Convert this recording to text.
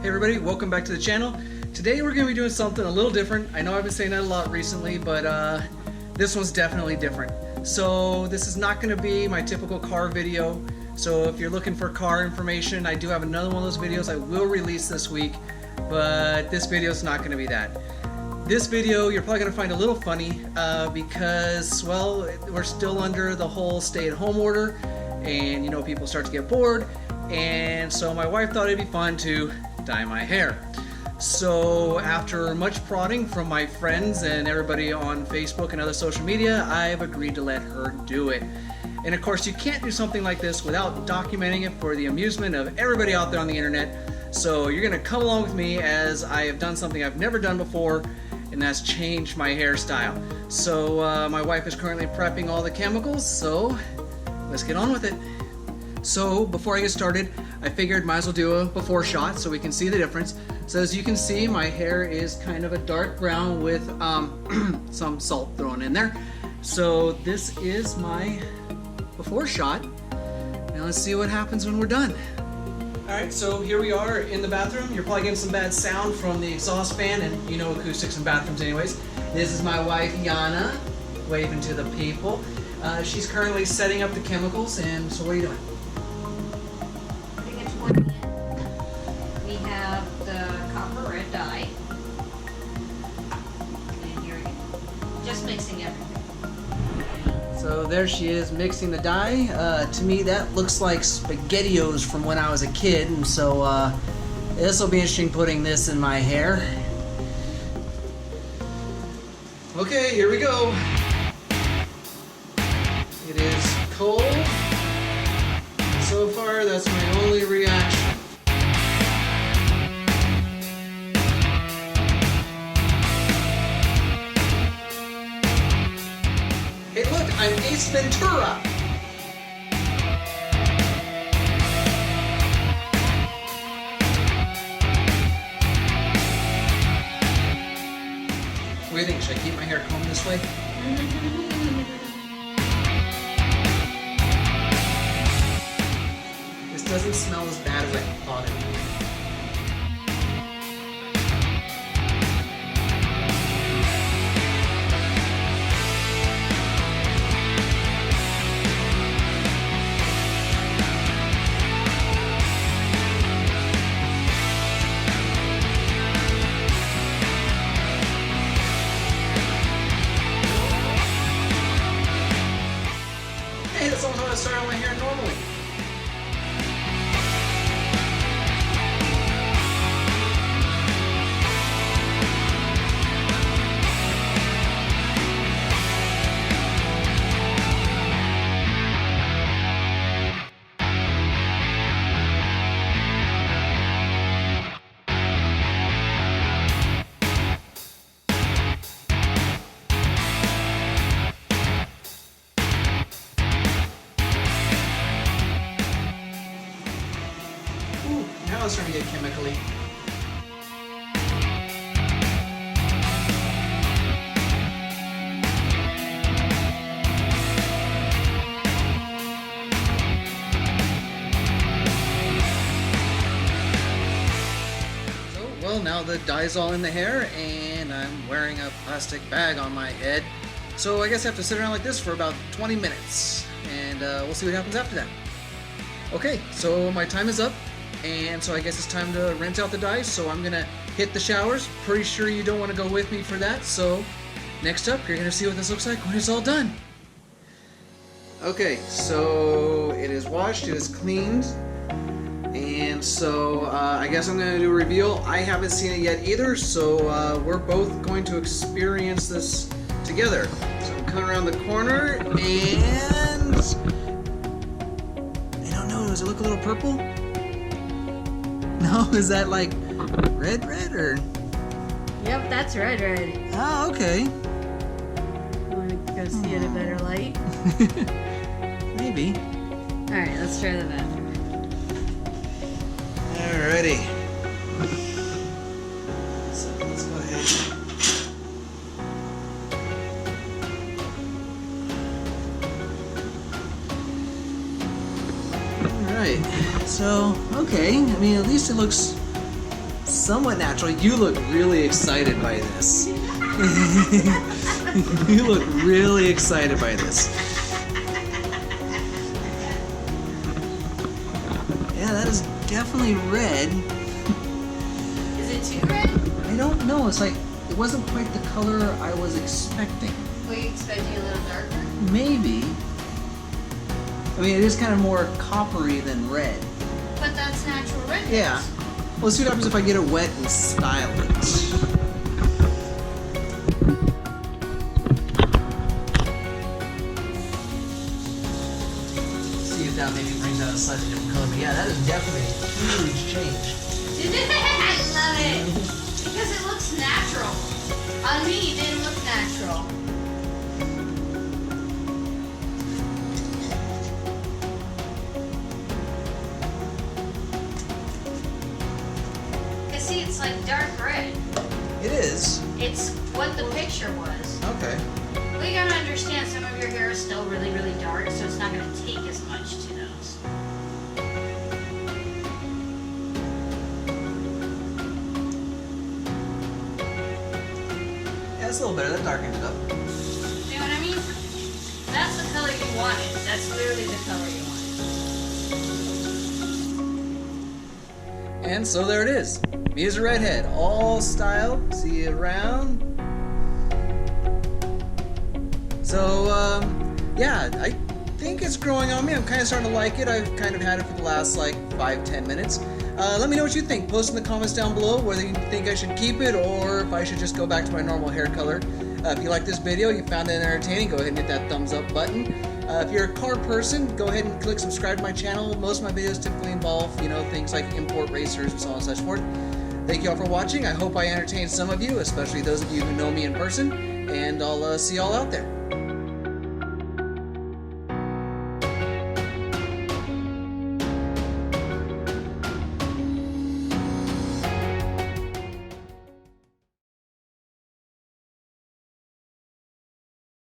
Hey everybody, welcome back to the channel. Today we're going to be doing something a little different. I know I've been saying that a lot recently, but this one's definitely different. So this is not going to be my typical car video. So if you're looking for car information, I do have another one of those videos I will release this week, but this video is not going to be that. This video you're probably going to find a little funny because, well, we're still under the whole stay-at-home order, and you know, people start to get bored, and so my wife thought it'd be fun to dye my hair. So after much prodding from my friends and everybody on Facebook and other social media, I've agreed to let her do it. And of course, you can't do something like this without documenting it for the amusement of everybody out there on the internet. So you're gonna come along with me as I have done something I've never done before, and that's changed my hairstyle. So my wife is currently prepping all the chemicals, so let's get on with it. So before I get started, I figured might as well do a before shot so we can see the difference. So as you can see, my hair is kind of a dark brown with some salt thrown in there. So this is my before shot. Now let's see what happens when we're done. Alright, so here we are in the bathroom. You're probably getting some bad sound from the exhaust fan, and you know acoustics in bathrooms anyways. This is my wife, Yana, waving to the people. She's currently setting up the chemicals, and so what are you doing? Putting a 20 in. We have the copper red dye. And here we go. Just mixing everything. So there she is mixing the dye. To me that looks like SpaghettiOs from when I was a kid, and so this will be interesting putting this in my hair. Okay, here we go. It is cold. So far that's my only reaction. Hey look, I'm Ace Ventura! What do you think? Should I keep my hair combed this way? This doesn't smell as bad as I thought it would. Hey, that's almost how I start on my hair normally. Now it's starting to get chemically. So, well, now the dye's all in the hair, and I'm wearing a plastic bag on my head. So I guess I have to sit around like this for about 20 minutes, and we'll see what happens after that. Okay, so my time is up. And so I guess it's time to rinse out the dye, so I'm gonna hit the showers. Pretty sure you don't want to go with me for that, so next up you're gonna see what this looks like when it's all done. Okay, so it is washed, it is cleaned, and so I guess I'm gonna do a reveal. I haven't seen it yet either, so we're both going to experience this together. So I'm coming around the corner, and I don't know, does it look a little purple? No, is that like red or? Yep, that's red. Oh, okay. Want to go see it in a better light? Maybe. Alright, let's try the bathroom. Alrighty. So let's go ahead. Alright, so, okay, I mean, at least it looks somewhat natural. You look really excited by this. You look really excited by this. Yeah, that is definitely red. Is it too red? I don't know. It's like it wasn't quite the color I was expecting. Were you expecting a little darker? Maybe. I mean, it is kind of more coppery than red. But that's natural red. Yeah. Well, let's see what happens if I get it wet and style it. See if that maybe brings out a slightly different color. But yeah, that is definitely a huge change. I love it. Because it looks natural. On me, it didn't look natural. Cause see, it's like dark red. It is. It's what the picture was. Okay. Well, you gotta understand, some of your hair is still really, really dark, so it's not gonna take as much to those. Yeah, it's a little better. That darkened it up. You know what I mean? That's the color you wanted. That's literally the color you wanted. And so there it is. Me as a redhead, all styled. See you around. So, yeah, I think it's growing on me. I'm kind of starting to like it. I've kind of had it for the last like 5-10 minutes. Let me know what you think. Post in the comments down below whether you think I should keep it or if I should just go back to my normal hair color. If you like this video, you found it entertaining, go ahead and hit that thumbs up button. If you're a car person, go ahead and click subscribe to my channel. Most of my videos typically involve, things like import racers and so on and such forth. Thank you all for watching. I hope I entertained some of you, especially those of you who know me in person, and I'll see you all out there.